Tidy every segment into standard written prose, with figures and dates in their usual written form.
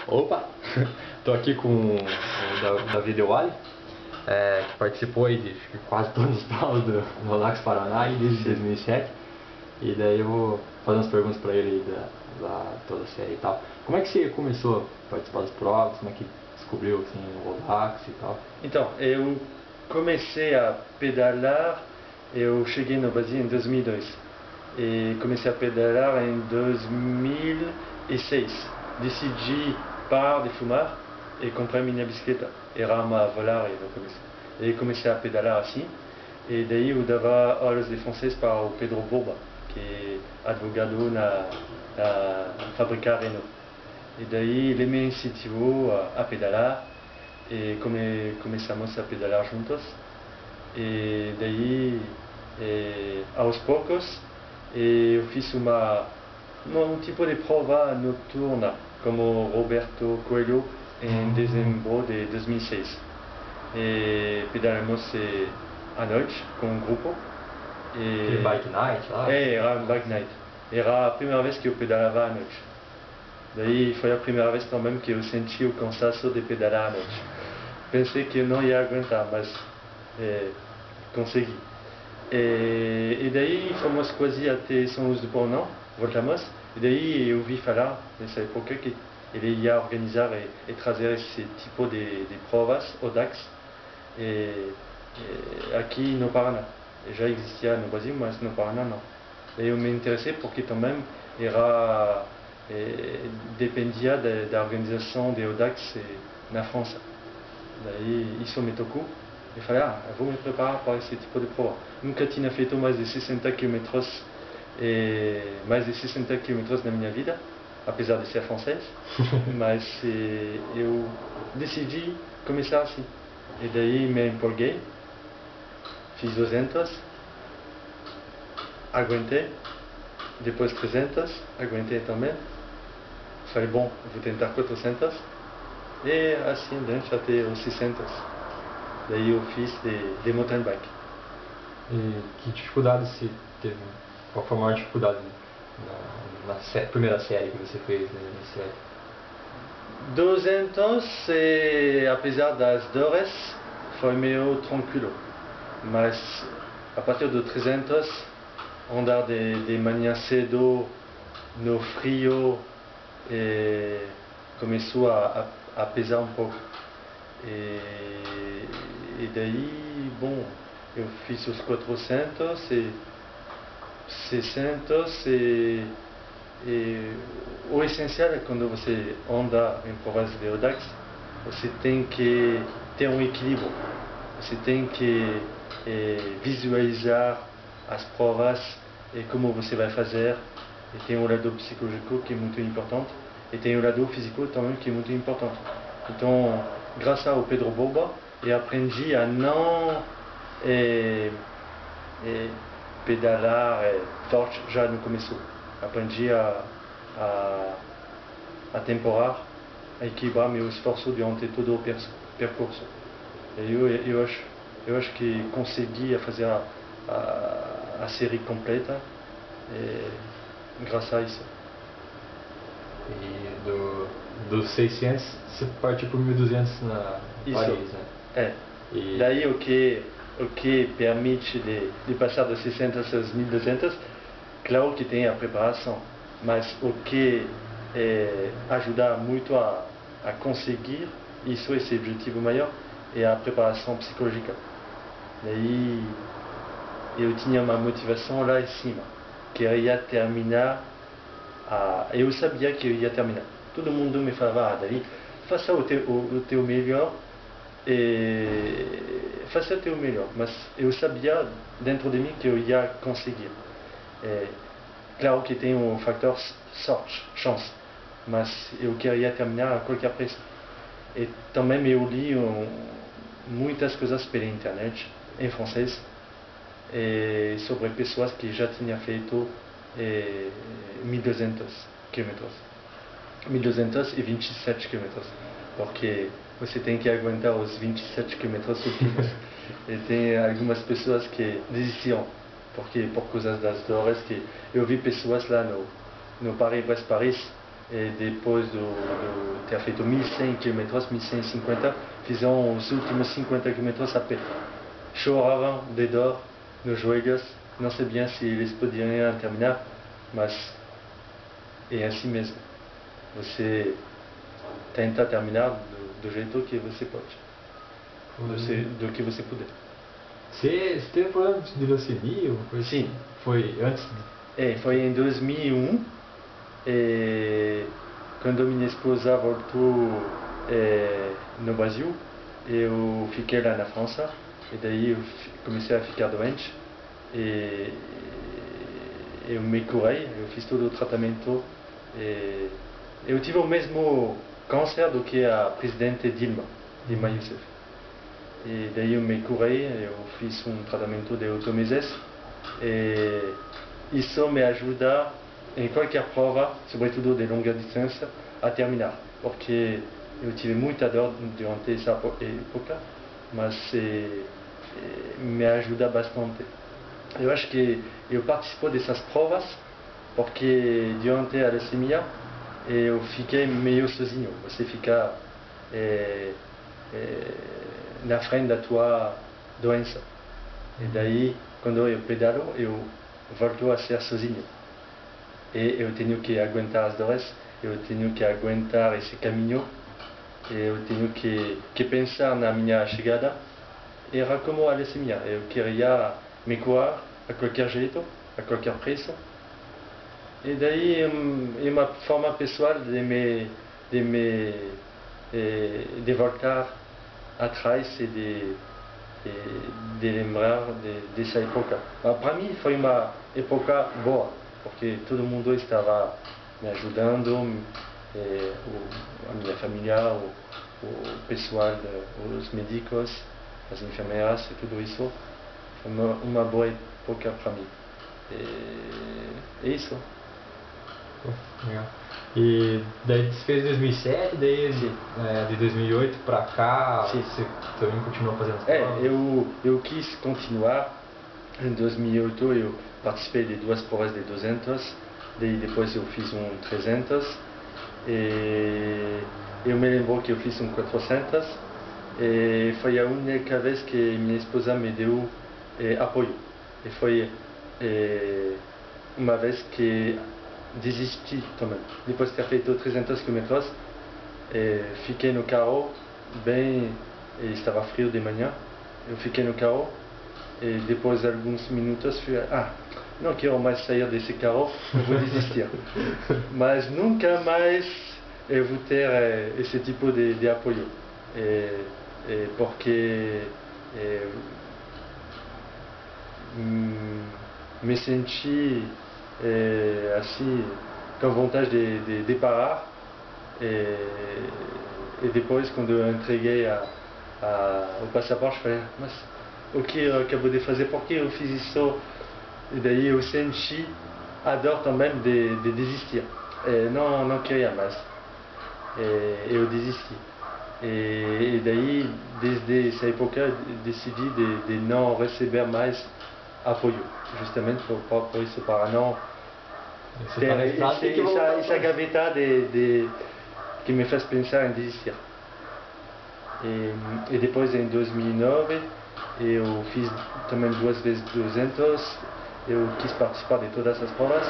Opa! Tô aqui com o Davi Dewali, que participou aí de quase todas as provas do Rodax Paraná aí desde 2007. E daí eu vou fazer umas perguntas pra ele aí da toda a série e tal. Como é que você começou a participar das provas? Como é que descobriu assim, o Rodax e tal? Então, eu comecei a pedalar, eu cheguei no Brasil em 2002 e comecei a pedalar em 2006. Decidi parar de fumar e comprei minha bicicleta. Era uma Volare no começo. E comecei a pedalar assim. E daí eu dava aulas de francês para o Pedro Borba, que é advogado na fábrica Renault. E daí ele me incentivou a pedalar e começamos a pedalar juntos. E daí, aos poucos, eu fiz um tipo de prova noturna, como Roberto Coelho, em dezembro de 2006. E pedalamos à noite com um grupo. Aquele Bike Night lá? Era um Bike Night. Era a primeira vez que eu pedalava à noite. Daí foi a primeira vez também que eu senti o cansaço de pedalar à noite. Pensei que eu não ia aguentar, mas consegui. E daí fomos quase até São Luís do Paranã, voltamos. E daí eu ouvi falar nessa época que ele ia organizar e trazer esse tipo de provas, Rodax, aqui no Paraná. Já existia no Brasil, mas no Paraná não. E eu me interessei porque também era dependia da organização de Rodax na França. Daí isso me tocou e falei, eu vou me preparar para esse tipo de prova. Nunca tinha feito mais de 60 quilômetros na minha vida, apesar de ser francês, mas eu decidi começar assim. E daí me empolguei, fiz 200, aguentei, depois 300, aguentei também. Falei, bom, vou tentar 400 e assim adiante até os 600. Daí eu fiz de mountain bike. E que dificuldade você teve? Qual foi a maior dificuldade na primeira série que você fez na série? 200, apesar das dores, foi meio tranquilo. Mas a partir do 300, andar de manhã cedo, no frio, começou a pesar um pouco. E daí, bom, eu fiz os 400 e 600 e o essencial é quando você anda em provas de Rodax, você tem que ter um equilíbrio, você tem que visualizar as provas e como você vai fazer, e tem um lado psicológico que é muito importante e tem um lado físico também que é muito importante. Então, graças ao Pedro Borba, eu aprendi a não pedalar forte já no começo. Aprendi a temporar, a equilibrar meu esforço durante todo o percurso. E eu acho que consegui fazer a série completa graças a isso. E dos 600 você partiu por 1200 na Paris, né? E daí o que permite de passar dos 600 aos 1200, claro que tem a preparação, mas o que ajuda muito a conseguir isso, esse objetivo maior, é a preparação psicológica. Daí eu tinha uma motivação lá em cima, que eu ia terminar, eu sabia que eu ia terminar. Todo mundo me falava, Davi, faça o teu melhor, faça o teu melhor, mas eu sabia dentro de mim que eu ia conseguir. Claro que tem um fator sorte, chance, mas eu queria terminar a qualquer preço. E também eu li muitas coisas pela internet, em francês, sobre pessoas que já tinham feito 1200 quilômetros. 1200 e 27 quilômetros, porque você tem que aguentar os 27 quilômetros últimos. E tem algumas pessoas que desistiram, porque por causa das dores, que eu vi pessoas lá no Paris-Brest-Paris, e depois de ter feito 1.100 km, 1.150, fizeram os últimos 50 km a pé. Choravam de dor nos joelhos, não sabiam se eles poderiam terminar, mas é assim mesmo. Você tenta terminar do jeito que você pode, do que você puder. Você teve problema de leucemia? Uma coisa Sim. assim? Foi antes de... Foi em 2001, quando minha esposa voltou no Brasil, eu fiquei lá na França, e daí eu comecei a ficar doente, e eu me curei, eu fiz todo o tratamento, e eu tive o mesmo câncer do que a presidente Dilma Yousaf. E daí eu me curei, eu fiz um tratamento de 8 meses, e isso me ajuda em qualquer prova, sobretudo de longa distância, a terminar, porque eu tive muita dor durante essa época, mas me ajuda bastante. Eu acho que eu participo dessas provas porque durante a leucemia eu fiquei meio sozinho. Você fica na frente da tua doença. E daí, quando eu pedalo, eu volto a ser sozinho. E eu tenho que aguentar as dores, eu tenho que aguentar esse caminho, eu tenho que pensar na minha chegada. Era como a leucemia, eu queria me curar a qualquer jeito, a qualquer preço. E daí é uma forma pessoal de voltar atrás e de lembrar dessa época. Para mim foi uma época boa, porque todo mundo estava me ajudando, a minha família, o pessoal, os médicos, as enfermeiras e tudo isso. Foi uma boa época para mim. É isso. Legal. E daí você fez 2007, daí de 2008 pra cá, Sim. você também continuou fazendo as provas? Eu quis continuar. Em 2008 eu participei de 2 provas de 200, daí depois eu fiz um 300, e eu me lembro que eu fiz um 400, e foi a única vez que minha esposa me deu apoio. E foi uma vez que desisti também. Depois de ter feito 300 km, fiquei no carro, estava frio de manhã, eu fiquei no carro, e depois de alguns minutos fui, não quero mais sair desse carro, eu vou desistir. Mas nunca mais eu vou ter esse tipo de apoio, porque me senti assim, com vontade de parar, e depois quando eu entreguei o passaporte, eu falei, mas o que eu acabo de fazer, por que eu fiz isso? E daí eu senti a dor também de desistir, não queria mais, eu desisti. E daí, desde essa época, eu decidi de não receber mais apoio, justamente por isso, para não ter essa gaveta que me faz pensar em desistir. E depois, em 2009, eu fiz também 2 vezes 200, eu quis participar de todas as provas,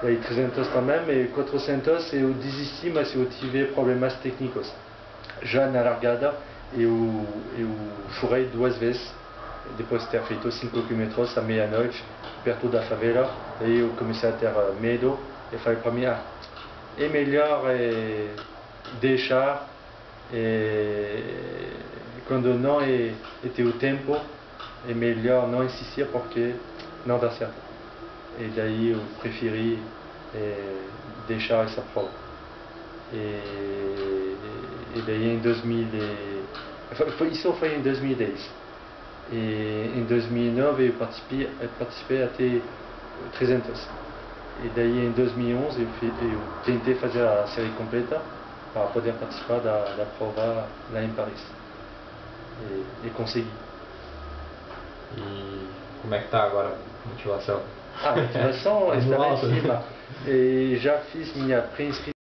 e 300 também, e 400 eu desisti, mas eu tive problemas técnicos. Já na largada, eu chorei 2 vezes, depois de ter feito 5 km à meia-noite, perto da favela, e eu comecei a ter medo, e falei para mim, é melhor deixar, quando não é teu tempo, é melhor não insistir porque não dá certo. E daí eu preferi deixar essa prova. E daí em 2000, isso foi em 2010. E em 2009 eu participei até 300. E daí em 2011 eu tentei fazer a série completa para poder participar da prova lá em Paris. E consegui. E como é que tá agora a motivação? A motivação está lá em Alta, né? cima. E já fiz minha pré-inscrição.